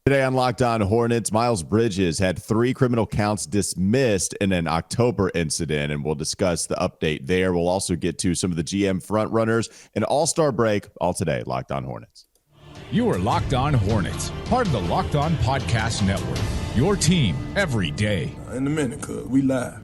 Today on Locked On Hornets, Miles Bridges had 3 criminal counts dismissed in an October incident, and we'll discuss the update there. We'll also get to some of the GM frontrunners and all-star break, all today, Locked On Hornets. You are Locked On Hornets, part of the Locked On Podcast Network, your team every day. In a minute, cuz we live.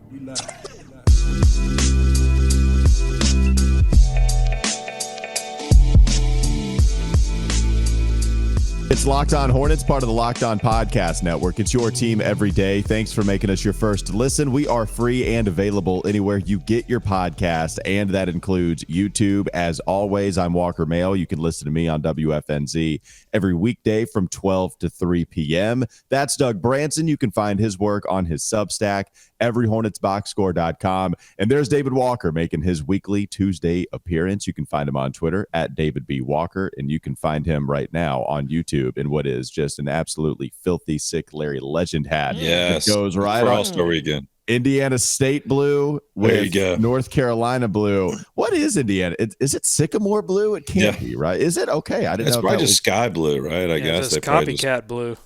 It's Locked On Hornets, part of the Locked On Podcast Network. It's your team every day. Thanks for making us your first listen. We are free and available anywhere you get your podcast, and that includes YouTube. As always, I'm Walker Mail. You can listen to me on WFNZ every weekday from 12 to 3 p.m. That's Doug Branson. You can find his work on his Substack, everyhornetsboxscore.com. And there's David Walker making his weekly Tuesday appearance. You can find him on Twitter at David B. Walker, and you can find him right now on YouTube in what is just an absolutely filthy, sick Larry Legend hat. Yes. It goes right for on. All-Star Weekend. Indiana State blue with North Carolina blue. What is Indiana? Is it Sycamore blue? It can't be, right? Is it? Okay. I didn't know. It's probably just sky blue, right? I guess. It's copycat blue.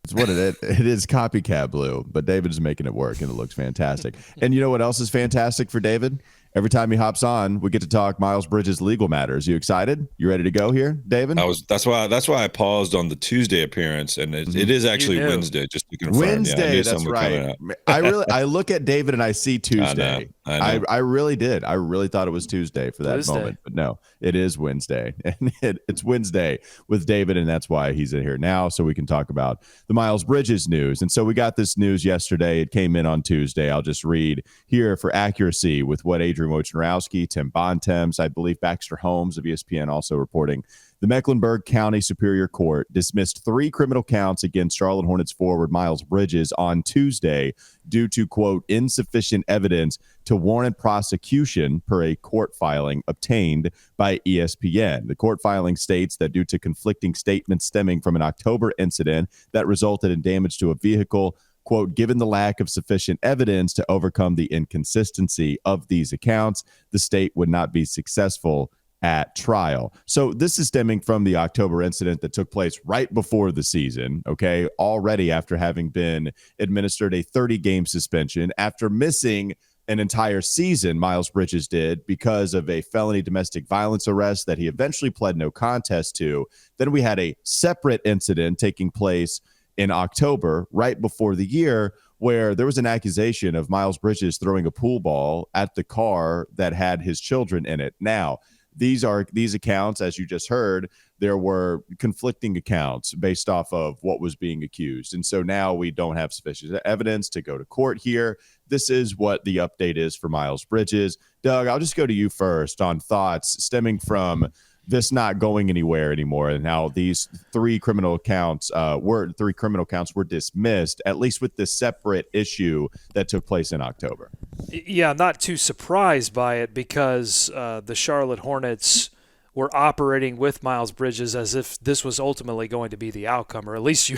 It's what it is, copycat blue, but David's making it work, and it looks fantastic. And you know what else is fantastic for David? Every time he hops on, we get to talk Miles Bridges legal matters. You excited? You ready to go here, David? That's why I paused on the Tuesday appearance, and it is actually Wednesday, just to confirm. Wednesday, that's right. I look at David and I see Tuesday. I know. I really did. I really thought it was Tuesday for that moment, but no, it is Wednesday, and it's Wednesday with David, and that's why he's in here now, so we can talk about the Miles Bridges news. And so we got this news yesterday. It came in on Tuesday. I'll just read here for accuracy with what Adrian Wojnarowski, Tim Bontemps, I believe Baxter Holmes of ESPN also reporting. The Mecklenburg County Superior Court dismissed 3 criminal counts against Charlotte Hornets forward Miles Bridges on Tuesday due to, quote, insufficient evidence to warrant prosecution per a court filing obtained by ESPN. The court filing states that due to conflicting statements stemming from an October incident that resulted in damage to a vehicle, quote, given the lack of sufficient evidence to overcome the inconsistency of these accounts, the state would not be successful at trial. So this is stemming from the October incident that took place right before the season, okay, already after having been administered a 30-game suspension after missing an entire season. Miles Bridges did because of a felony domestic violence arrest that he eventually pled no contest to. Then we had a separate incident taking place in October, right before the year, where there was an accusation of Miles Bridges throwing a pool ball at the car that had his children in it. Now, these accounts, as you just heard, there were conflicting accounts based off of what was being accused. And so now we don't have sufficient evidence to go to court here. This is what the update is for Miles Bridges. Doug, I'll just go to you first on thoughts stemming from this not going anywhere anymore, and how these 3 criminal counts were dismissed, at least with this separate issue that took place in October. Yeah, not too surprised by it because the Charlotte Hornets were operating with Miles Bridges as if this was ultimately going to be the outcome, or at least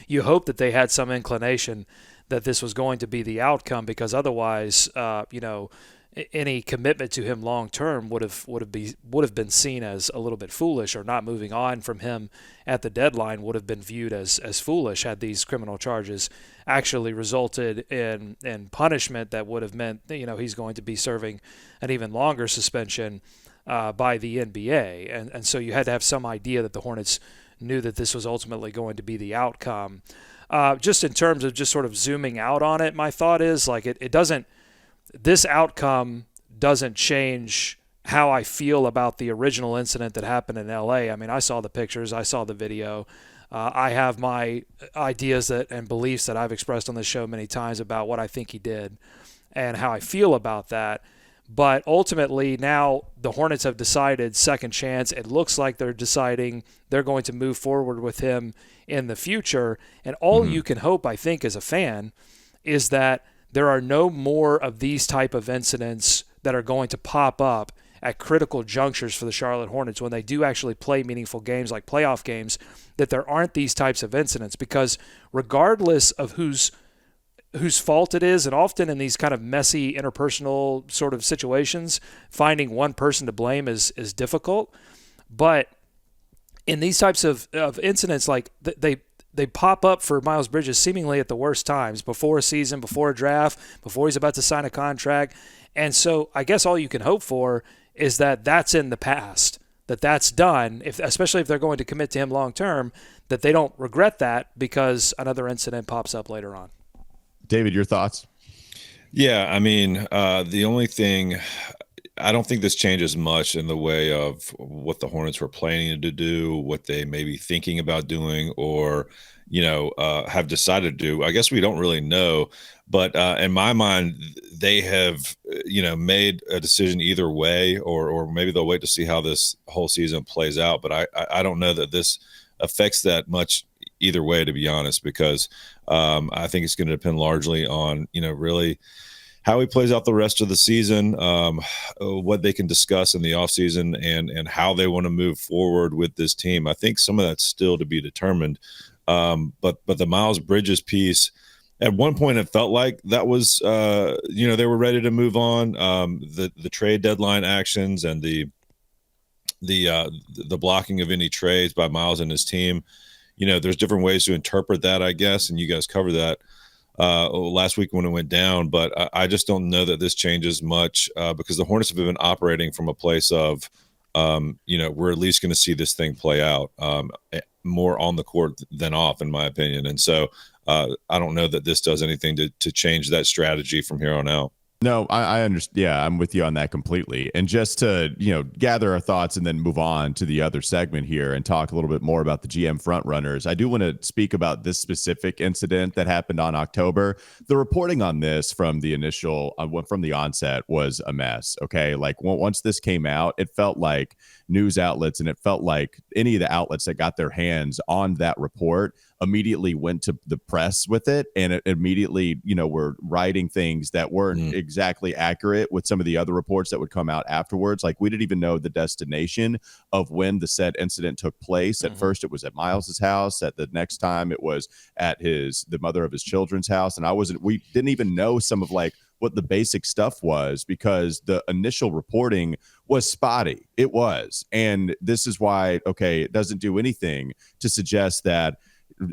you hope that they had some inclination that this was going to be the outcome, because otherwise, any commitment to him long term would have been seen as a little bit foolish, or not moving on from him at the deadline would have been viewed as foolish had these criminal charges actually resulted in punishment that would have meant he's going to be serving an even longer suspension by the NBA. And so you had to have some idea that the Hornets knew that this was ultimately going to be the outcome. Just in terms of just sort of zooming out on it, my thought is this outcome doesn't change how I feel about the original incident that happened in LA. I mean, I saw the pictures, I saw the video. I have my ideas and beliefs that I've expressed on this show many times about what I think he did and how I feel about that. But ultimately, now the Hornets have decided second chance. It looks like they're deciding they're going to move forward with him in the future. And all you can hope, I think, as a fan, is that there are no more of these type of incidents that are going to pop up at critical junctures for the Charlotte Hornets when they do actually play meaningful games like playoff games, that there aren't these types of incidents. Because regardless of whose fault it is, and often in these kind of messy interpersonal sort of situations, finding one person to blame is difficult. But in these types of incidents, like they pop up for Miles Bridges seemingly at the worst times, before a season, before a draft, before he's about to sign a contract. And so I guess all you can hope for is that that's in the past, that's done, especially if they're going to commit to him long term, that they don't regret that because another incident pops up later on. David, your thoughts? Yeah, I mean, the only thing, I don't think this changes much in the way of what the Hornets were planning to do, what they may be thinking about doing, or, have decided to do. I guess we don't really know. But in my mind, they have, made a decision either way, or maybe they'll wait to see how this whole season plays out. But I don't know that this affects that much either way, to be honest, because I think it's going to depend largely on, really how he plays out the rest of the season, what they can discuss in the offseason, and how they want to move forward with this team. I think some of that's still to be determined. But the Miles Bridges piece, at one point it felt like that was, they were ready to move on. The trade deadline actions and the blocking of any trades by Miles and his team, there's different ways to interpret that, I guess, and you guys covered that last week when it went down. But I just don't know that this changes much because the Hornets have been operating from a place of, we're at least going to see this thing play out more on the court than off, in my opinion. And so I don't know that this does anything to change that strategy from here on out. No, I understand. Yeah, I'm with you on that completely. And just to, gather our thoughts and then move on to the other segment here and talk a little bit more about the GM frontrunners, I do want to speak about this specific incident that happened on October. The reporting on this from the initial, from the onset was a mess. Okay. Like once this came out, it felt like news outlets and it felt like any of the outlets that got their hands on that report immediately went to the press with it, and it immediately, were writing things that weren't exactly accurate with some of the other reports that would come out afterwards. Like we didn't even know the destination of when the said incident took place. At first it was at Miles's house. At the next time it was at the mother of his children's house. And we didn't even know some of like what the basic stuff was because the initial reporting was spotty. It was. And this is why, it doesn't do anything to suggest that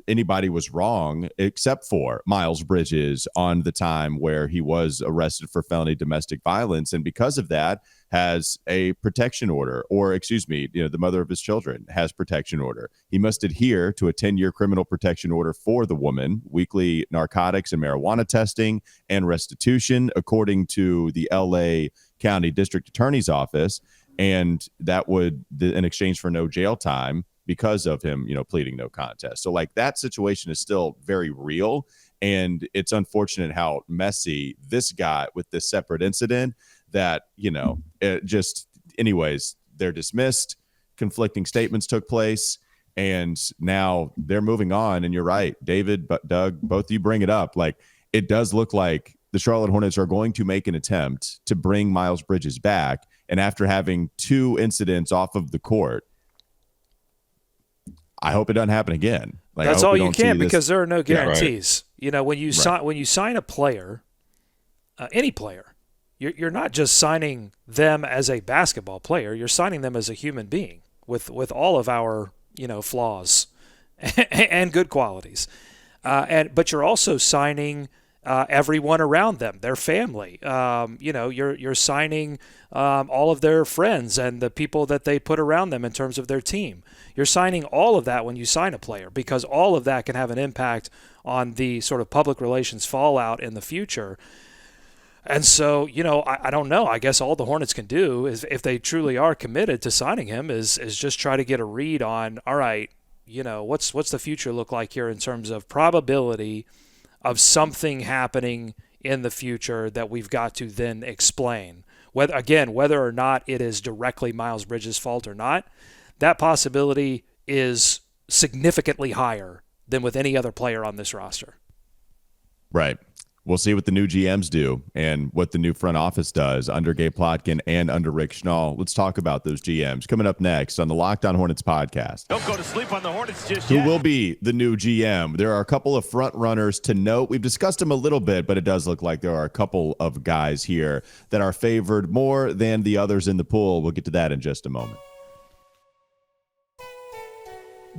anybody was wrong except for Miles Bridges on the time where he was arrested for felony domestic violence, and because of that has a protection order, or the mother of his children has protection order. He must adhere to a 10-year criminal protection order for the woman, weekly narcotics and marijuana testing, and restitution according to the LA County District Attorney's Office, and that would in exchange for no jail time because of him, pleading no contest. So like that situation is still very real. And it's unfortunate how messy this got with this separate incident that, anyways, they're dismissed. Conflicting statements took place and now they're moving on. And you're right, David, but Doug, both of you bring it up. Like it does look like the Charlotte Hornets are going to make an attempt to bring Miles Bridges back. And after having 2 incidents off of the court, I hope it doesn't happen again. Like, that's all you can, because there are no guarantees. Yeah, right. When you sign a player, any player, you're not just signing them as a basketball player. You're signing them as a human being with all of our flaws and good qualities. But you're also signing everyone around them, their family. You're signing all of their friends and the people that they put around them in terms of their team. You're signing all of that when you sign a player, because all of that can have an impact on the sort of public relations fallout in the future. And so, I don't know. I guess all the Hornets can do is, if they truly are committed to signing him, is just try to get a read on, all right, what's the future look like here in terms of probability of something happening in the future that we've got to then explain. Whether or not it is directly Miles Bridges' fault or not, that possibility is significantly higher than with any other player on this roster. Right. We'll see what the new GMs do and what the new front office does under Gabe Plotkin and under Rick Schnall. Let's talk about those GMs coming up next on the Locked On Hornets podcast. Don't go to sleep on the Hornets just yet. Who will be the new GM? There are a couple of front runners to note. We've discussed them a little bit, but it does look like there are a couple of guys here that are favored more than the others in the pool. We'll get to that in just a moment.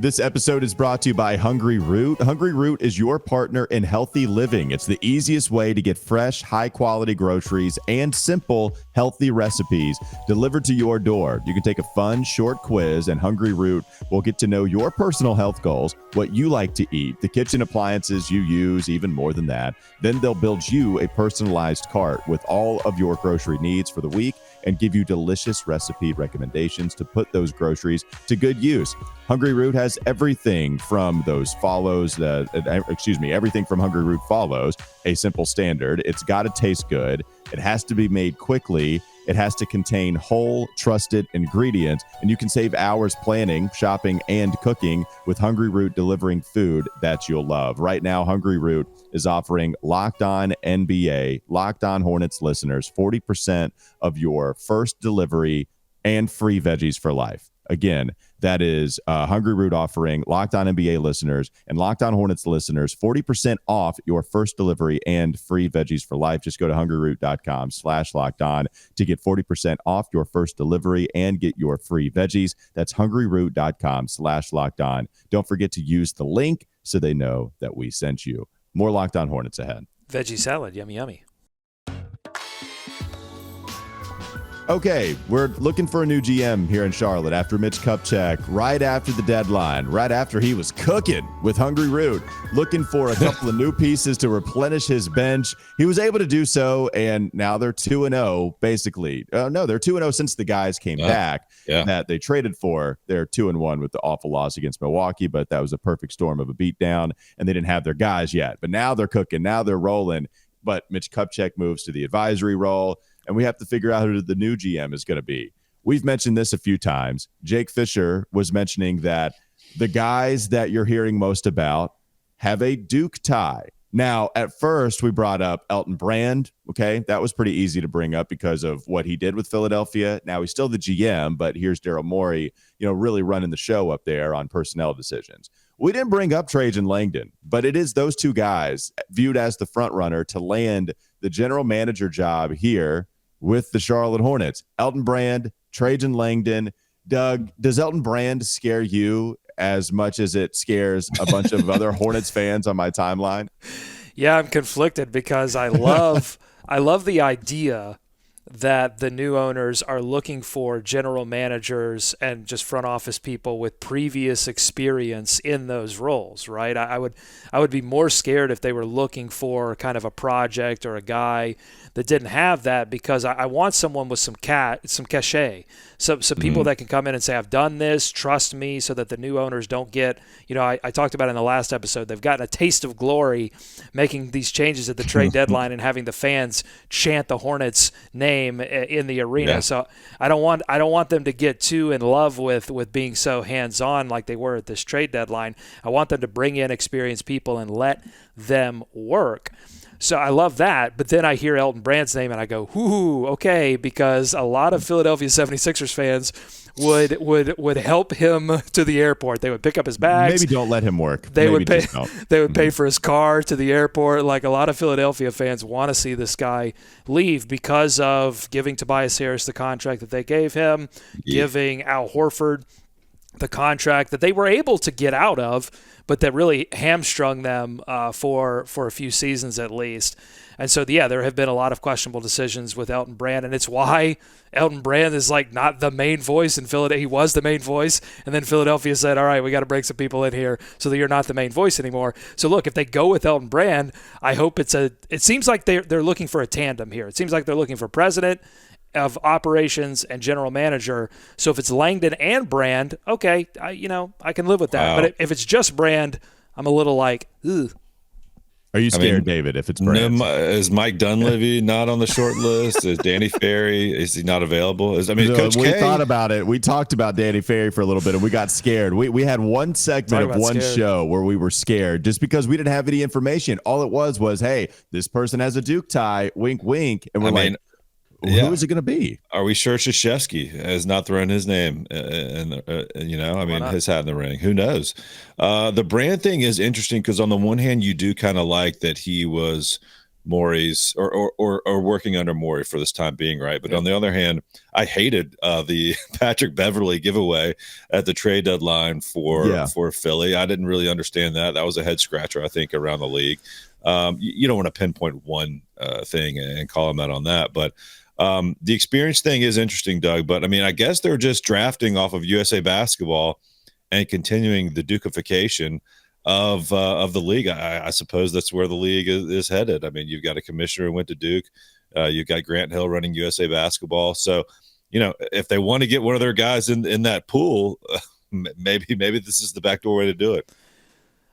This episode is brought to you by Hungry Root. Hungry Root is your partner in healthy living. It's the easiest way to get fresh, high-quality groceries and simple, healthy recipes delivered to your door. You can take a fun, short quiz, and Hungry Root will get to know your personal health goals, what you like to eat, the kitchen appliances you use, even more than that. Then they'll build you a personalized cart with all of your grocery needs for the week and give you delicious recipe recommendations to put those groceries to good use. Hungry Root has everything from those everything from Hungry Root follows a simple standard. It's got to taste good. It has to be made quickly. It has to contain whole, trusted ingredients, and you can save hours planning, shopping, and cooking with Hungry Root delivering food that you'll love. Right now, Hungry Root is offering Locked On NBA, Locked On Hornets listeners 40% of your first delivery and free veggies for life. Again, that is Hungry Root offering Locked On NBA listeners and Locked On Hornets listeners 40% off your first delivery and free veggies for life. Just go to hungryroot.com/lockedon to get 40% off your first delivery and get your free veggies. That's hungryroot.com/lockedon. Don't forget to use the link so they know that we sent you. More Locked On Hornets ahead. Veggie salad, yummy, yummy. Okay, we're looking for a new GM here in Charlotte after Mitch Kupchak, right after the deadline, right after he was cooking with Hungry Root, looking for a couple of new pieces to replenish his bench. He was able to do so, and now they're 2-0, basically. No, they're 2-0 since the guys came back that they traded for. They're 2-1 with the awful loss against Milwaukee, but that was a perfect storm of a beatdown, and they didn't have their guys yet. But now they're cooking. Now they're rolling. But Mitch Kupchak moves to the advisory role, and we have to figure out who the new GM is going to be. We've mentioned this a few times. Jake Fisher was mentioning that the guys that you're hearing most about have a Duke tie. Now, at first, we brought up Elton Brand. Okay, that was pretty easy to bring up because of what he did with Philadelphia. Now, he's still the GM, but here's Daryl Morey, really running the show up there on personnel decisions. We didn't bring up Trajan Langdon, but it is those two guys viewed as the front runner to land the general manager job here with the Charlotte Hornets. Elton Brand, Trajan Langdon. Doug, does Elton Brand scare you as much as it scares a bunch of other Hornets fans on my timeline? Yeah, I'm conflicted because I love the idea that the new owners are looking for general managers and just front office people with previous experience in those roles, right? I would be more scared if they were looking for kind of a project or a guy that didn't have that, because I want someone with some cachet, some people that can come in and say, I've done this, trust me, so that the new owners don't get, I talked about in the last episode, they've gotten a taste of glory making these changes at the trade deadline and having the fans chant the Hornets name in the arena. Yeah. So I don't want them to get too in love with being so hands-on like they were at this trade deadline. I want them to bring in experienced people and let them work. So I love that, but then I hear Elton Brand's name and I go, "Ooh, okay," because a lot of Philadelphia 76ers fans would help him to the airport. They would pick up his bags. Maybe don't let him work. They would pay for his car to the airport. Like, a lot of Philadelphia fans want to see this guy leave because of giving Tobias Harris the contract that they gave him, giving Al Horford the contract that they were able to get out of, but that really hamstrung them for a few seasons at least. And so, there have been a lot of questionable decisions with Elton Brand, and it's why Elton Brand is like not the main voice in Philadelphia. He was the main voice, and then Philadelphia said, all right, we got to bring some people in here so that you're not the main voice anymore. So look, if they go with Elton Brand, I hope it seems like they're looking for a tandem here. It seems like they're looking for president of operations and general manager. So if it's Langdon and Brand, okay, I can live with that. Wow. But if it's just Brand, I'm a little like, ugh. Are you scared, David, if it's Brand? Is Mike Dunleavy not on the short list? Is Danny Ferry, is he not available? Coach we K? thought about it. We talked about Danny Ferry for a little bit, and we got scared. We had one segment of one show where we were scared just because we didn't have any information. All it was, hey, this person has a Duke tie, wink, wink. And we're who is it going to be? Are we sure Krzyzewski has not thrown his name his hat in the ring? Who knows? The Brand thing is interesting because on the one hand, you do kind of like that he was Morey's or working under Morey for this time being, right? But on the other hand, I hated the Patrick Beverley giveaway at the trade deadline for Philly. I didn't really understand that. That was a head scratcher, I think, around the league. You don't want to pinpoint one thing and call him out on that, but the experience thing is interesting, Doug. But I mean, I guess they're just drafting off of USA Basketball and continuing the Dukification of the league. I suppose that's where the league is headed. I mean, you've got a commissioner who went to Duke. You've got Grant Hill running USA Basketball. So, if they want to get one of their guys in that pool, maybe this is the backdoor way to do it.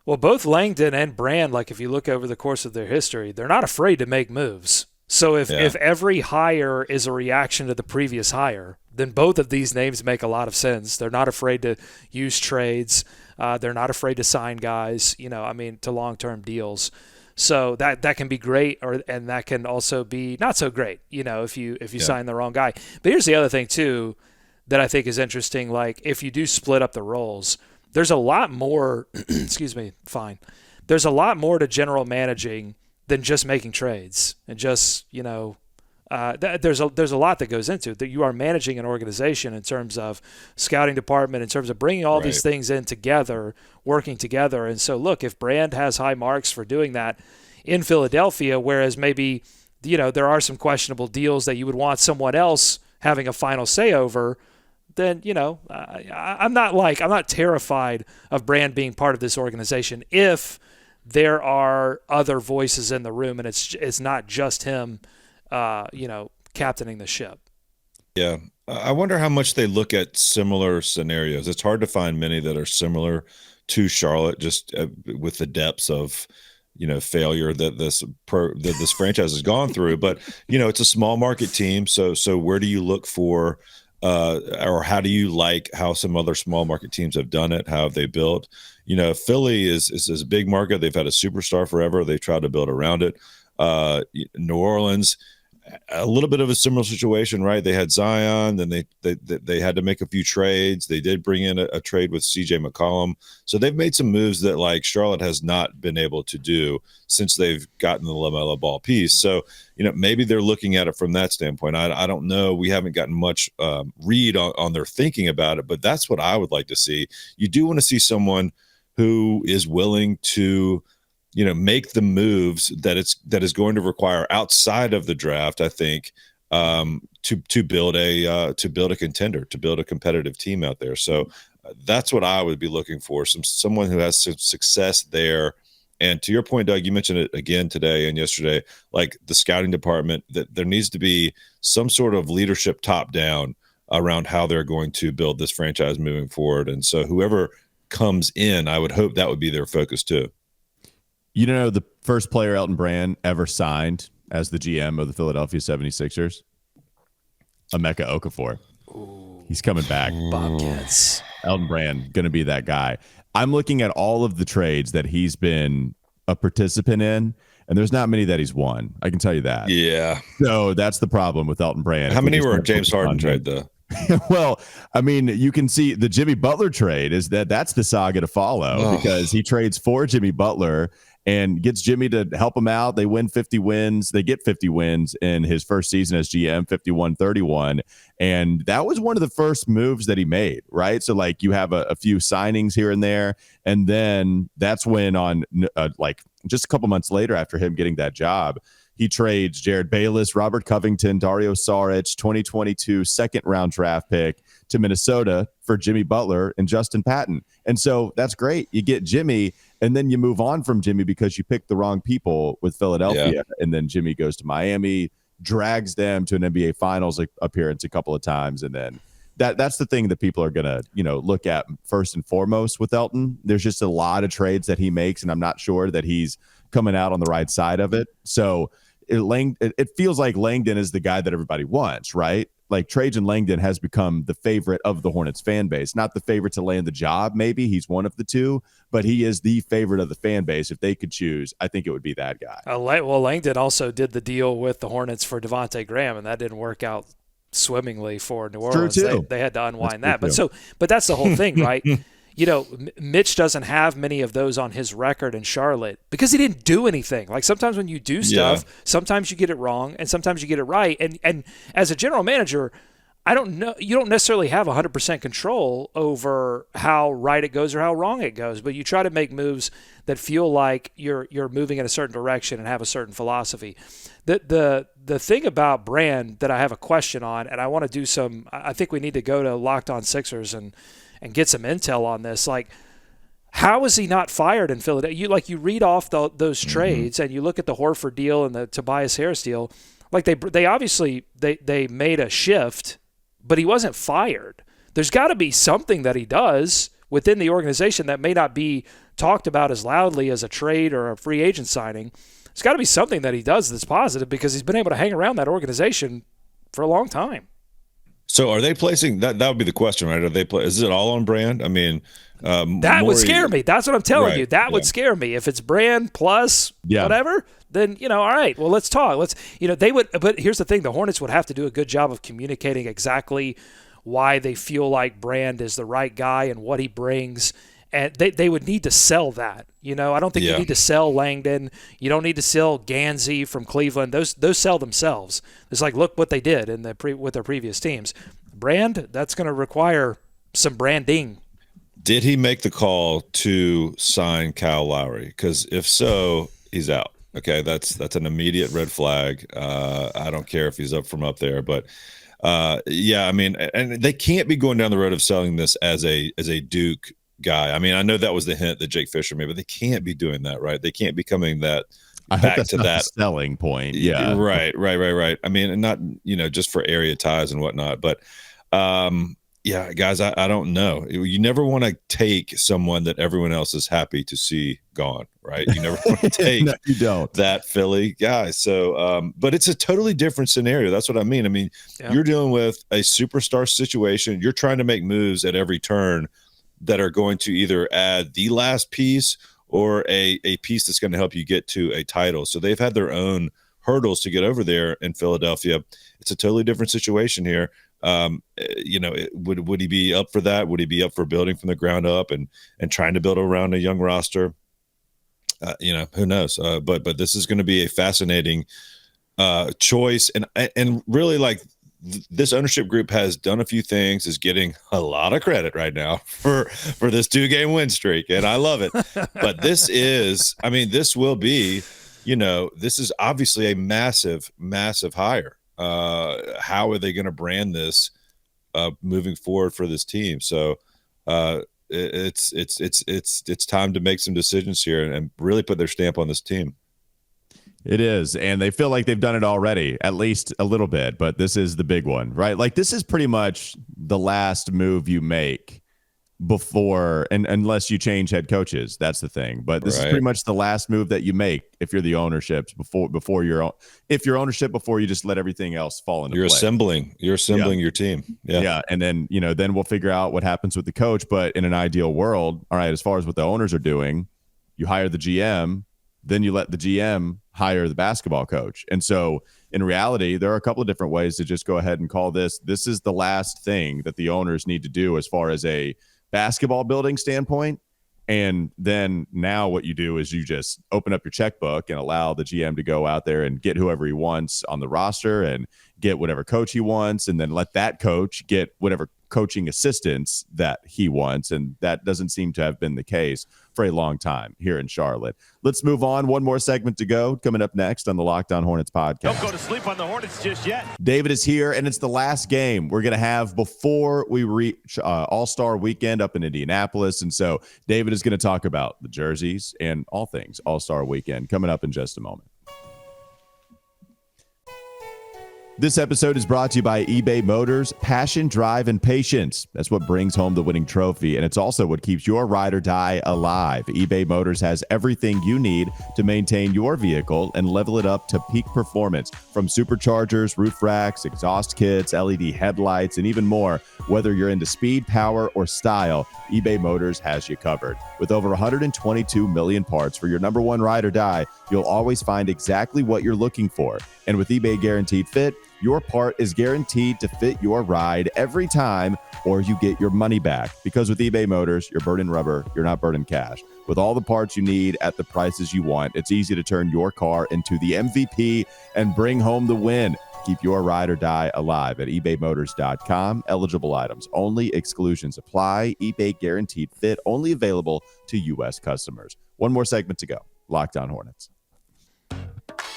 Well, both Langdon and Brand, like if you look over the course of their history, they're not afraid to make moves. So if every hire is a reaction to the previous hire, then both of these names make a lot of sense. They're not afraid to use trades. They're not afraid to sign guys, to long-term deals. So that can be great, and that can also be not so great, if you sign the wrong guy. But here's the other thing too that I think is interesting. Like if you do split up the roles, there's a lot more. There's a lot more to general managing than just making trades and just there's a lot that goes into that. You are managing an organization in terms of scouting department, in terms of bringing all these things in together, working together. And so look, if Brand has high marks for doing that in Philadelphia, whereas maybe there are some questionable deals that you would want someone else having a final say over, then I'm not terrified of Brand being part of this organization if there are other voices in the room and it's not just him captaining the ship. Yeah. I wonder how much they look at similar scenarios. It's hard to find many that are similar to Charlotte, just with the depths of, failure that this franchise has gone through. But, it's a small market team. So where do you look for, or how do you like how some other small market teams have done it? How have they built? Philly is a big market. They've had a superstar forever. They tried to build around it. New Orleans, a little bit of a similar situation, right? They had Zion, then they had to make a few trades. They did bring in a trade with CJ McCollum. So they've made some moves that like Charlotte has not been able to do since they've gotten the LaMelo Ball piece. So, maybe they're looking at it from that standpoint. I don't know. We haven't gotten much read on their thinking about it, but that's what I would like to see. You do want to see someone who is willing to make the moves that is going to require outside of the draft, I think, to build a contender, to build a competitive team out there. So that's what I would be looking for. Someone who has some success there. And to your point, Doug, you mentioned it again today and yesterday, like the scouting department, that there needs to be some sort of leadership top down around how they're going to build this franchise moving forward. And so whoever comes in, I would hope that would be their focus too. The first player Elton Brand ever signed as the GM of the Philadelphia 76ers? Emeka Okafor. Ooh, he's coming back. Bobcats. Elton Brand, going to be that guy. I'm looking at all of the trades that he's been a participant in, and there's not many that he's won. I can tell you that. Yeah. So that's the problem with Elton Brand. How many were James Harden trade, though? Well, I mean, you can see the Jimmy Butler trade that's the saga to follow because he trades for Jimmy Butler and gets Jimmy to help him out. They win 50 wins. They get 50 wins in his first season as GM, 51-31. And that was one of the first moves that he made, right? So like you have a few signings here and there. And then that's when just a couple months later after him getting that job, he trades Jared Bayless, Robert Covington, Dario Saric, 2022 second-round draft pick to Minnesota for Jimmy Butler and Justin Patton. And so that's great. You get Jimmy, and then you move on from Jimmy because you picked the wrong people with Philadelphia. Yeah. And then Jimmy goes to Miami, drags them to an NBA Finals appearance a couple of times, and then that's the thing that people are going to, look at first and foremost with Elton. There's just a lot of trades that he makes, and I'm not sure that he's coming out on the right side of it. So it feels like Langdon is the guy that everybody wants, right? Like Trajan Langdon has become the favorite of the Hornets fan base, not the favorite to land the job. Maybe he's one of the two, but he is the favorite of the fan base. If they could choose, I think it would be that guy. Well, Langdon also did the deal with the Hornets for Devontae Graham, and that didn't work out swimmingly for New Orleans. True too. They had to unwind that. But that's the whole thing, right? Mitch doesn't have many of those on his record in Charlotte because he didn't do anything. Like sometimes when you do stuff, sometimes you get it wrong and sometimes you get it right. And as a general manager, I don't know. You don't necessarily have 100% control over how right it goes or how wrong it goes, but you try to make moves that feel like you're moving in a certain direction and have a certain philosophy. The thing about Brand that I have a question on, and I want to do some. I think we need to go to Locked On Sixers and get some intel on this. Like, how is he not fired in Philadelphia? You read off those trades and you look at the Horford deal and the Tobias Harris deal. Like they obviously they made a shift. But he wasn't fired. There's got to be something that he does within the organization that may not be talked about as loudly as a trade or a free agent signing. There's got to be something that he does that's positive because he's been able to hang around that organization for a long time. So are they placing that? That would be the question, right? Is it all on Brand? I mean, that would scare me. That's what I'm telling you. That would scare me. If it's Brand plus whatever, then, all right, well, let's talk. They would, but here's the thing. The Hornets would have to do a good job of communicating exactly why they feel like Brand is the right guy and what he brings. And they would need to sell that. I don't think you need to sell Langdon. You don't need to sell Gansey from Cleveland. Those sell themselves. It's like, look what they did with their previous teams. Brand, that's going to require some branding. Did he make the call to sign Kyle Lowry? Because if so, he's out. Okay, that's an immediate red flag. I don't care if he's up from up there, but I mean, and they can't be going down the road of selling this as a Duke guy. I mean, I know that was the hint that Jake Fisher made, but they can't be doing that, right? They can't be coming back to that selling point. Yeah, right. I mean, and not just for area ties and whatnot, but guys, I don't know. You never want to take someone that everyone else is happy to see gone, right? You never want to take no, you don't. That Philly guy. So, but it's a totally different scenario. That's what I mean. I mean, you're dealing with a superstar situation. You're trying to make moves at every turn that are going to either add the last piece or a piece that's going to help you get to a title. So they've had their own hurdles to get over there in Philadelphia. It's a totally different situation here. Would he be up for that? Would he be up for building from the ground up and trying to build around a young roster? Who knows? But this is going to be a fascinating choice, and really, like, this ownership group has done a few things, is getting a lot of credit right now for this 2-game win streak, and I love it. But this will be, this is obviously a massive, massive hire. How are they going to brand this moving forward for this team? So it's time to make some decisions here and really put their stamp on this team. It is, and they feel like they've done it already, at least a little bit, but this is the big one, right? Like, this is pretty much the last move you make before, and unless you change head coaches, that's the thing. But this is pretty much the last move that you make if you're the ownership before you just let everything else fall into place. You're assembling your team. Yeah. And then, then we'll figure out what happens with the coach. But in an ideal world, all right, as far as what the owners are doing, you hire the GM, then you let the GM hire the basketball coach. And so in reality, there are a couple of different ways to just go ahead and call this is the last thing that the owners need to do as far as a basketball building standpoint. And then now what you do is you just open up your checkbook and allow the GM to go out there and get whoever he wants on the roster and get whatever coach he wants, and then let that coach get whatever coaching assistants that he wants. And that doesn't seem to have been the case for a long time here in Charlotte. Let's move on. One more segment to go. Coming up next on the Locked On Hornets podcast. Don't go to sleep on the Hornets just yet. David is here, and it's the last game we're going to have before we reach All-Star Weekend up in Indianapolis. And so David is going to talk about the jerseys and all things All-Star Weekend coming up in just a moment. This episode is brought to you by eBay Motors. Passion, drive, and patience. That's what brings home the winning trophy, and it's also what keeps your ride or die alive. eBay Motors has everything you need to maintain your vehicle and level it up to peak performance. From superchargers, roof racks, exhaust kits, LED headlights, and even more. Whether you're into speed, power, or style, eBay Motors has you covered. With over 122 million parts for your number one ride or die, you'll always find exactly what you're looking for. And with eBay Guaranteed Fit, your part is guaranteed to fit your ride every time, or you get your money back. Because with eBay Motors, you're burning rubber, you're not burning cash. With all the parts you need at the prices you want, it's easy to turn your car into the MVP and bring home the win. Keep your ride or die alive at ebaymotors.com. Eligible items only. Exclusions apply. eBay guaranteed fit. Only available to U.S. customers. One more segment to go. Locked On Hornets.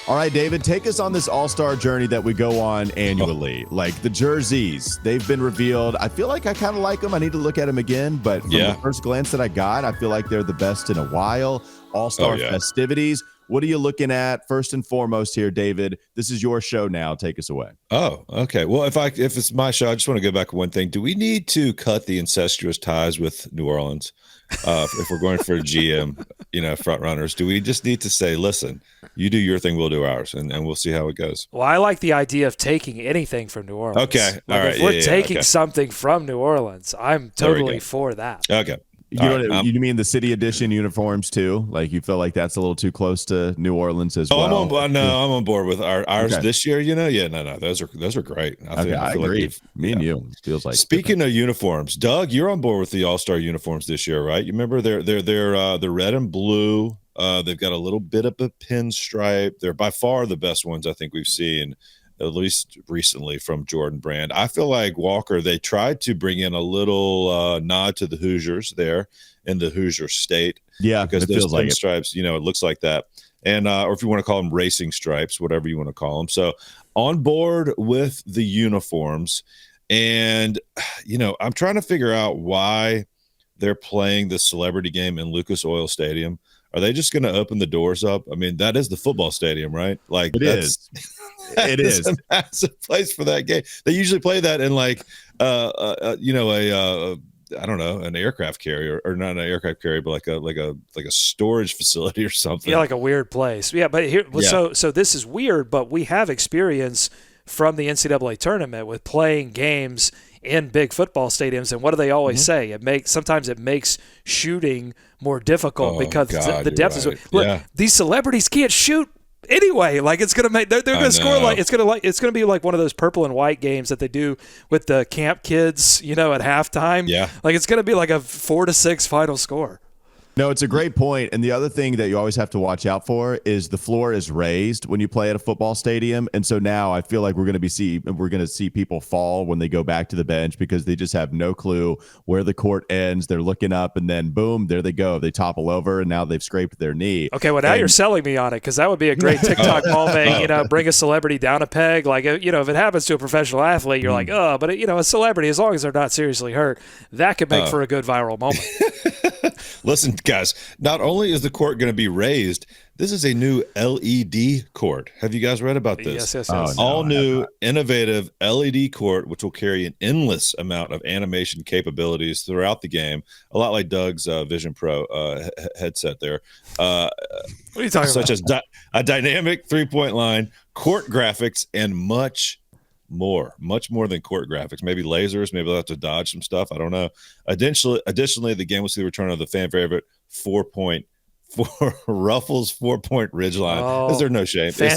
All right, David, take us on this all-star journey that we go on annually. Like the jerseys, they've been revealed. I feel like I kind of like them. I need to look at them again. But from the first glance that I got, I feel like they're the best in a while. All-star festivities. What are you looking at first and foremost here, David? This is your show now. Take us away. Oh, okay. Well, if it's my show, I just want to go back to one thing. Do we need to cut the incestuous ties with New Orleans? If we're going for a GM, front runners, do we just need to say, listen, you do your thing, we'll do ours, and we'll see how it goes? Well, I like the idea of taking anything from New Orleans. Okay. Like all right. If we're taking something from New Orleans, I'm totally for that. Okay. You mean the city edition uniforms too? Like you feel like that's a little too close to New Orleans as well? I'm on board with ours this year. No, those are great. I agree. Like Me and you feels like. Speaking of uniforms, Doug, you're on board with the All-Star uniforms this year, right? You remember they're red and blue. They've got a little bit of a pinstripe. They're by far the best ones I think we've seen, at least recently, from Jordan Brand. I feel like Walker, they tried to bring in a little nod to the Hoosiers there in the Hoosier state. Yeah, because those feels like pinstripes, it looks like that. And or if you want to call them racing stripes, whatever you want to call them. So on board with the uniforms. And, I'm trying to figure out why they're playing the celebrity game in Lucas Oil Stadium. Are they just going to open the doors up? I mean, that is the football stadium, right? Like it is. It is a massive place for that game. They usually play that in like, I don't know, an aircraft carrier, or not an aircraft carrier, but like a storage facility or something. Yeah, like a weird place. Yeah, but here, so this is weird, but we have experience from the NCAA tournament with playing games in big football stadiums, and what do they always say? Sometimes it makes shooting more difficult because the depth is. Look, these celebrities can't shoot anyway. Like it's gonna make they're gonna score it's gonna be like one of those purple and white games that they do with the camp kids, at halftime. Yeah, like it's gonna be like a 4-6 final score. No, it's a great point. And the other thing that you always have to watch out for is the floor is raised when you play at a football stadium. And so now I feel like we're going to see people fall when they go back to the bench because they just have no clue where the court ends. They're looking up and then boom, there they go. They topple over and now they've scraped their knee. Okay, well now you're selling me on it because that would be a great TikTok moment, bring a celebrity down a peg. Like, if it happens to a professional athlete, you're like, oh, but a celebrity, as long as they're not seriously hurt, that could make for a good viral moment. Listen, guys, not only is the court going to be raised, this is a new LED court. Have you guys read about this? Yes. All new, innovative LED court, which will carry an endless amount of animation capabilities throughout the game, a lot like Doug's Vision Pro headset there. What are you talking such about? as a dynamic three-point line, court graphics, and much more than court graphics. Maybe lasers, maybe they'll have to dodge some stuff, I don't know. Additionally, the game will see the return of the fan favorite Ruffles 4-point ridgeline. Is there no shame? Fan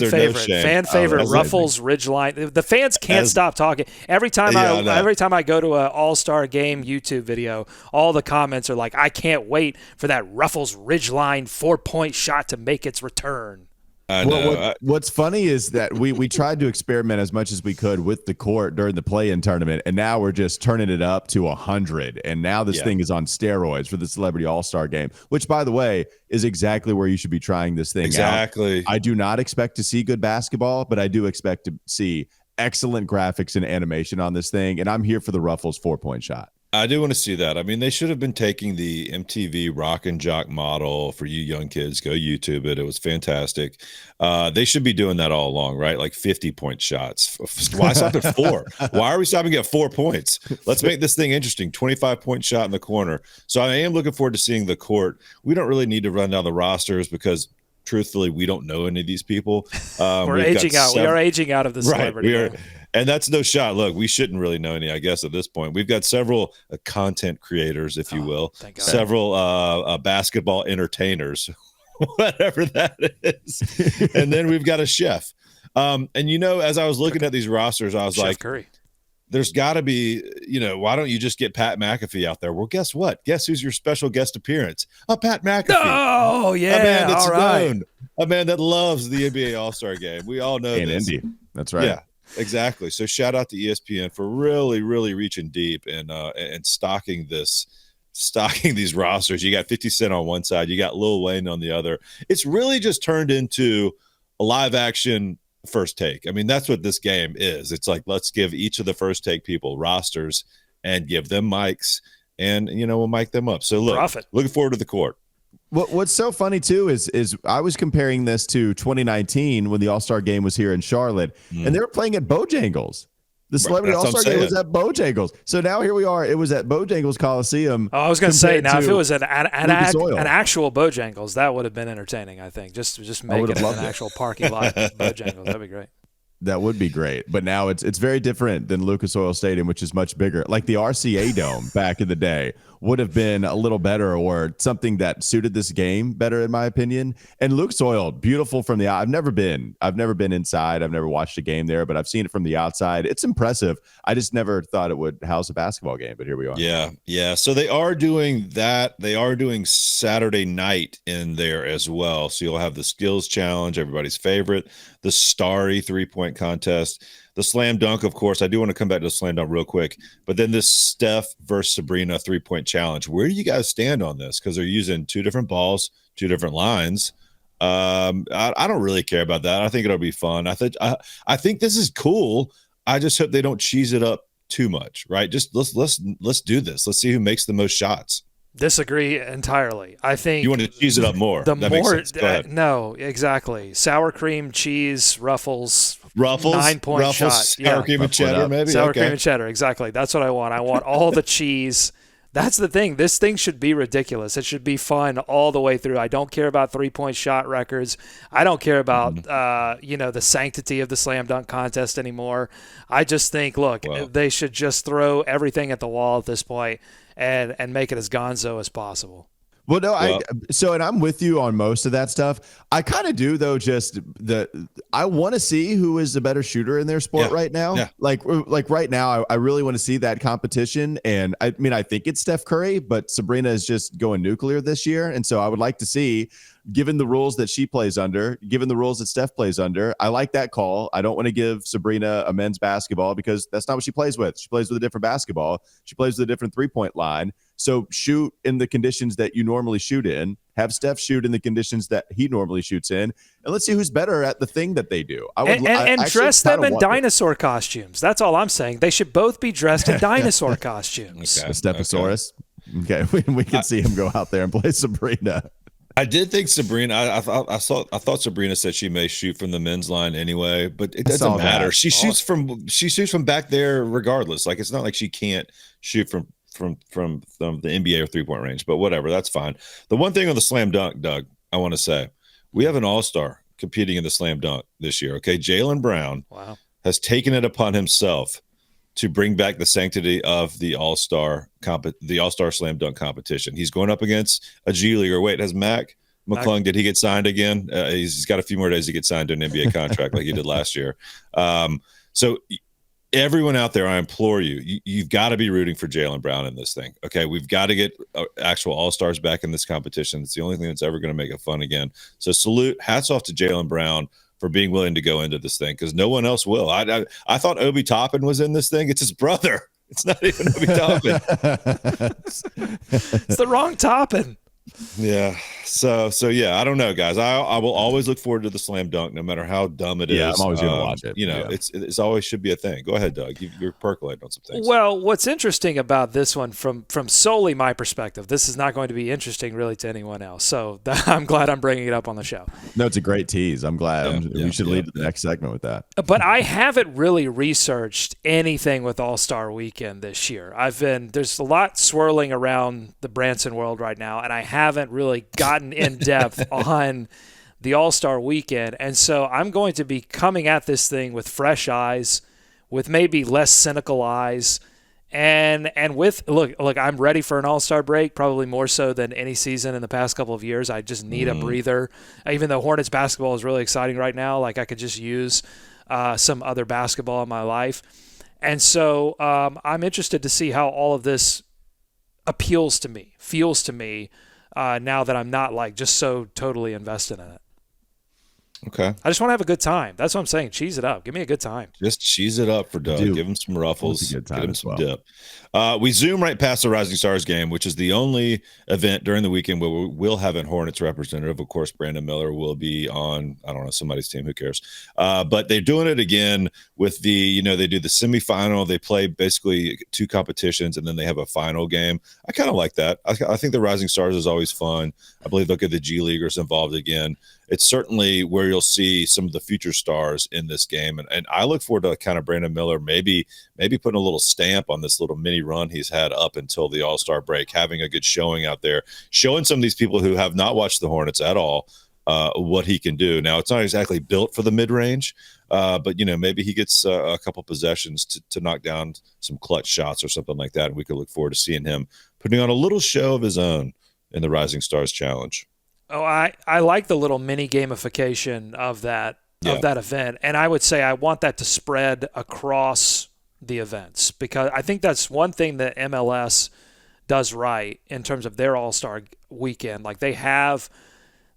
favorite Ruffles ridgeline. The fans can't stop talking. Every time I go to an All-Star game YouTube video, all the comments are like, I can't wait for that Ruffles ridgeline 4-point shot to make its return. What's funny is that we tried to experiment as much as we could with the court during the play-in tournament, and now we're just turning it up to 100. And now this thing is on steroids for the Celebrity All-Star game, which, by the way, is exactly where you should be trying this thing out. I do not expect to see good basketball, but I do expect to see excellent graphics and animation on this thing, and I'm here for the Ruffles 4-point shot. I do want to see that. I mean, they should have been taking the MTV Rock and Jock model for you young kids. Go YouTube it. It was fantastic. They should be doing that all along, right? Like 50-point shots. Why stop at 4? Why are we stopping at 4 points? Let's make this thing interesting. 25-point shot in the corner. So I am looking forward to seeing the court. We don't really need to run down the rosters because truthfully, we don't know any of these people. We're aging out. We are aging out of the celebrity. Right, and that's no shot. Look, we shouldn't really know any, I guess, at this point. We've got several content creators, if you will, several basketball entertainers, whatever that is. And then we've got a chef. And as I was looking at these rosters, I was Chef like, Curry. There's got to be, why don't you just get Pat McAfee out there? Well, guess what? Guess who's your special guest appearance? Pat McAfee. Oh, yeah. A man that's all right. known. A man that loves the NBA All-Star game. We all know this. Indy. That's right. Yeah, exactly. So shout out to ESPN for really, really reaching deep and stocking these rosters. You got 50 Cent on one side. You got Lil Wayne on the other. It's really just turned into a live action first take. I mean, that's what this game is. It's like, let's give each of the first take people rosters and give them mics, and we'll mic them up. So looking forward to the court. What's so funny too is I was comparing this to 2019 when the All-Star game was here in Charlotte, and they were playing at Bojangles. The Celebrity All-Star game was at Bojangles. So now here we are. It was at Bojangles Coliseum. Oh, I was going to say, now if it was an actual Bojangles, that would have been entertaining, I think. Just make it an actual parking lot Bojangles. That'd be great. That would be great. But now it's very different than Lucas Oil Stadium, which is much bigger. Like the RCA Dome back in the day would have been a little better, or something that suited this game better, in my opinion. And Lucas Oil, beautiful from the I've never been inside. I've never watched a game there, but I've seen it from the outside. It's impressive. I just never thought it would house a basketball game, but here we are. Yeah. So they are doing that. They are doing Saturday night in there as well. So you'll have the skills challenge, everybody's favorite, the Starry 3-point contest, the slam dunk, of course. I do want to come back to the slam dunk real quick, but then this Steph versus Sabrina 3-point challenge. Where do you guys stand on this? Because they're using two different balls, two different lines. I don't really care about that. I think it'll be fun. I think this is cool. I just hope they don't cheese it up too much, right? Just let's do this. Let's see who makes the most shots. Disagree entirely. I think you want to cheese it up more. No, exactly. Sour cream, cheese, Ruffles, 9-point shot. Sour cream and cheddar, maybe. Sour cream and cheddar. Exactly. That's what I want. I want all the cheese. That's the thing. This thing should be ridiculous. It should be fun all the way through. I don't care about 3-point shot records. I don't care about the sanctity of the slam dunk contest anymore. I just think, they should just throw everything at the wall at this point and make it as gonzo as possible. Well, no, and I'm with you on most of that stuff. I kind of do, though. I want to see who is the better shooter in their sport right now. Yeah. Like right now, I really want to see that competition. And I mean, I think it's Steph Curry, but Sabrina is just going nuclear this year, and so I would like to see, given the rules that she plays under, given the rules that Steph plays under, I like that call. I don't want to give Sabrina a men's basketball because that's not what she plays with. She plays with a different basketball. She plays with a different 3-point line. So shoot in the conditions that you normally shoot in. Have Steph shoot in the conditions that he normally shoots in. And let's see who's better at the thing that they do. And dress them in dinosaur costumes. That's all I'm saying. They should both be dressed in dinosaur costumes. Okay. A Stegosaurus. Okay. We can see him go out there and play Sabrina. I did think Sabrina. I thought Sabrina said she may shoot from the men's line anyway, but it doesn't matter. She shoots from back there regardless. Like, it's not like she can't shoot from the NBA or 3-point range, but whatever, that's fine. The one thing on the slam dunk, Doug, I want to say, we have an all-star competing in the slam dunk this year. Okay, Jaylen Brown has taken it upon himself to bring back the sanctity of the all-star slam dunk competition. He's going up against a G Leaguer. Wait, has Mac McClung, did he get signed again? He's got a few more days to get signed to an NBA contract like he did last year. So everyone out there, I implore you've got to be rooting for Jaylen Brown in this thing. Okay, we've got to get actual all-stars back in this competition. It's the only thing that's ever going to make it fun again. So hats off to Jaylen Brown for being willing to go into this thing, because no one else will. I thought Obi Toppin was in this thing. It's his brother. It's not even Obi Toppin. It's the wrong Toppin. Yeah. So yeah, I don't know, guys. I will always look forward to the slam dunk, no matter how dumb it is. Yeah, I'm always going to watch it. It's always should be a thing. Go ahead, Doug. You're percolating on some things. Well, what's interesting about this one, from solely my perspective, this is not going to be interesting really to anyone else. So I'm glad I'm bringing it up on the show. No, it's a great tease. I'm glad. We should lead to the next segment with that. But I haven't really researched anything with All-Star Weekend this year. There's a lot swirling around the Branson world right now, and I haven't really gotten in depth on the All-Star Weekend. And so I'm going to be coming at this thing with fresh eyes, with maybe less cynical eyes, and with look, I'm ready for an All-Star break, probably more so than any season in the past couple of years. I just need a breather. Even though Hornets basketball is really exciting right now, like I could just use some other basketball in my life. And so I'm interested to see how all of this appeals to me, feels to me, now that I'm not like just so totally invested in it. Okay. I just want to have a good time. That's what I'm saying. Cheese it up. Give me a good time. Just cheese it up for Doug. Dude, give him some ruffles. Get him some dip. We zoom right past the Rising Stars game, which is the only event during the weekend where we will have a Hornets representative. Of course, Brandon Miller will be on, I don't know, somebody's team. Who cares? But they're doing it again with the, they do the semifinal. They play basically 2 competitions, and then they have a final game. I kind of like that. I think the Rising Stars is always fun. I believe they'll get the G Leaguers involved again. It's certainly where you'll see some of the future stars in this game. And I look forward to kind of Brandon Miller maybe putting a little stamp on this little mini run he's had up until the All-Star break, having a good showing out there, showing some of these people who have not watched the Hornets at all what he can do. Now, it's not exactly built for the mid-range, but, maybe he gets a couple possessions to knock down some clutch shots or something like that, and we could look forward to seeing him putting on a little show of his own in the Rising Stars Challenge. Oh, I like the little mini gamification of that event, and I would say I want that to spread across the events, because I think that's one thing that MLS does right in terms of their All-Star weekend. Like they have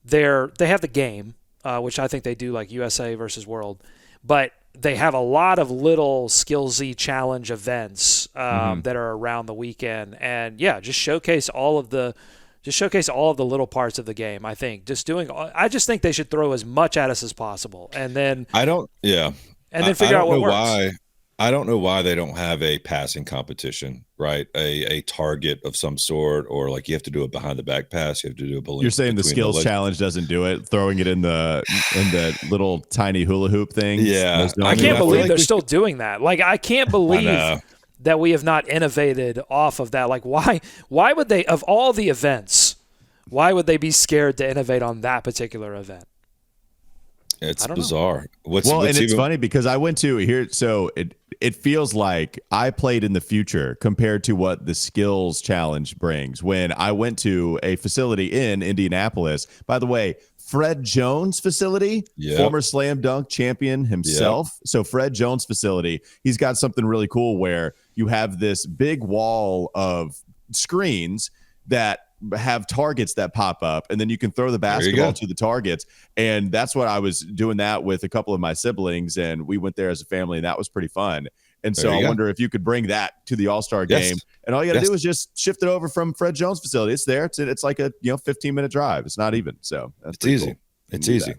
the game, which I think they do like USA versus World, but they have a lot of little skillsy challenge events that are around the weekend, and just showcase all of the little parts of the game. I just think they should throw as much at us as possible, and then figure out what works. I don't know why they don't have a passing competition, right? A target of some sort, or like you have to do a behind the back pass. You have to do a balloon. You're saying the skills challenge doesn't do it, throwing it in the little tiny hula hoop thing. Yeah, I can't believe they're still doing that. Like I can't believe that we have not innovated off of that. Like why would they, of all the events, why would they be scared to innovate on that particular event? It's bizarre. It's funny because I went to here, so it feels like I played in the future compared to what the skills challenge brings. When I went to a facility in Indianapolis, by the way, Fred Jones facility, former slam dunk champion himself. Yep. So Fred Jones facility, he's got something really cool where you have this big wall of screens that have targets that pop up, and then you can throw the basketball to the targets. And that's what I was doing that with a couple of my siblings, and we went there as a family, and that was pretty fun. And so I wonder if you could bring that to the All-Star game, and all you got to do is just shift it over from Fred Jones facility. It's there. It's like a 15-minute drive. It's not even. So that's easy. Cool. It's easy.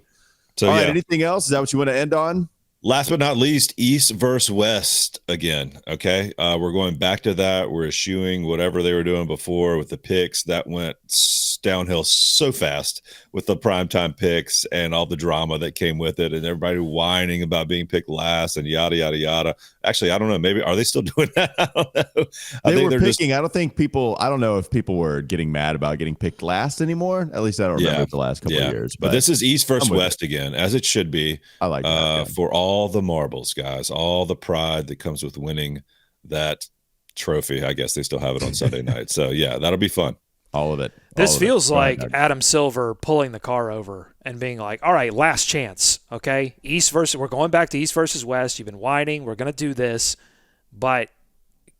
So all right, anything else? Is that what you want to end on? Last but not least, East versus West again. Okay. We're going back to that. We're eschewing whatever they were doing before with the picks. That went downhill so fast with the primetime picks and all the drama that came with it, and everybody whining about being picked last and yada, yada, yada. Actually, I don't know. Maybe are they still doing that? I don't know. They were picking. I don't know if people were getting mad about getting picked last anymore. At least I don't remember the last couple of years. But this is East versus West again, as it should be. I like that, for all the marbles, guys, all the pride that comes with winning that trophy. I guess they still have it on Sunday night. So that'll be fun. All of it. This feels like Adam Silver pulling the car over and being like, all right, last chance. Okay. We're going back to East versus West. You've been whining. We're going to do this, but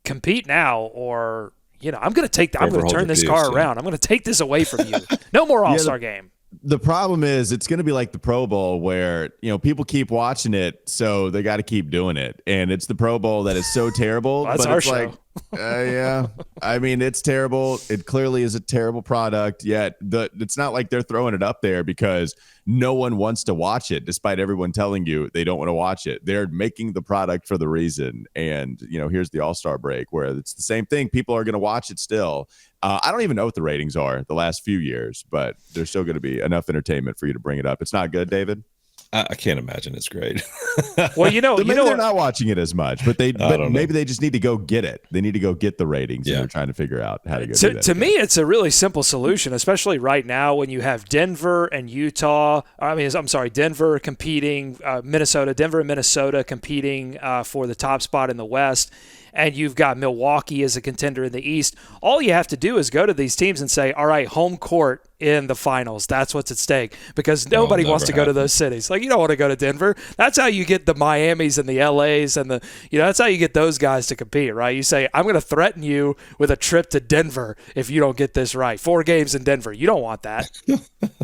compete now, or, I'm going to turn this car around. I'm going to take this away from you. No more All-Star game. The problem is it's going to be like the Pro Bowl where, people keep watching it, so they got to keep doing it. And it's the Pro Bowl that is so terrible. Well, that's but our it's show. Like, I mean, it's terrible. It clearly is a terrible product, yet it's not like they're throwing it up there because no one wants to watch it, despite everyone telling you they don't want to watch it. They're making the product for the reason. And, here's the All-Star break where it's the same thing. People are going to watch it still. I don't even know what the ratings are the last few years, but there's still going to be enough entertainment for you to bring it up. It's not good, David? I can't imagine it's great. Well, maybe they're not watching it as much, but maybe they just need to go get it. They need to go get the ratings, and they're trying to figure out how to go do that. To me, it's a really simple solution, especially right now when you have Denver and Denver competing, Denver and Minnesota competing for the top spot in the West. and you've got Milwaukee as a contender in the East, all you have to do is go to these teams and say, all right, home court in the finals. That's what's at stake, because nobody wants to go to those cities. Like, you don't want to go to Denver. That's how you get the Miamis and the LAs and that's how you get those guys to compete, right? You say, I'm going to threaten you with a trip to Denver if you don't get this right. 4 games in Denver. You don't want that.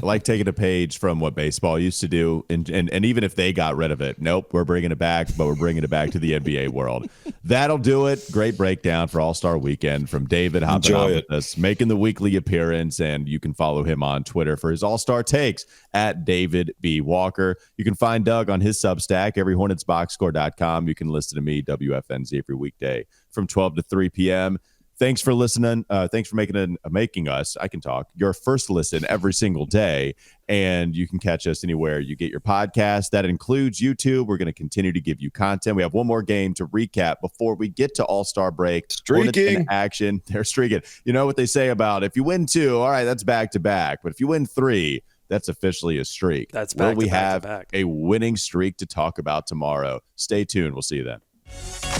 Like taking a page from what baseball used to do. And even if they got rid of it, nope, we're bringing it back, but we're bringing it back to the NBA world. That'll do it. Great breakdown for All-Star Weekend from David hopping on with us, making the weekly appearance, and you can follow him on Twitter for his All-Star takes at David B. Walker. You can find Doug on his Substack, everyhornetsboxscore.com. You can listen to me, WFNZ, every weekday from 12 to 3 p.m. Thanks for listening. Thanks for making us, I can talk, your first listen every single day. And you can catch us anywhere you get your podcast. That includes YouTube. We're going to continue to give you content. We have one more game to recap before we get to All-Star break. Streaking. Action. They're streaking. You know what they say about if you win 2, all right, that's back-to-back. But if you win 3, that's officially a streak. That's back-to-back. Will we have a winning streak to talk about tomorrow? Stay tuned. We'll see you then.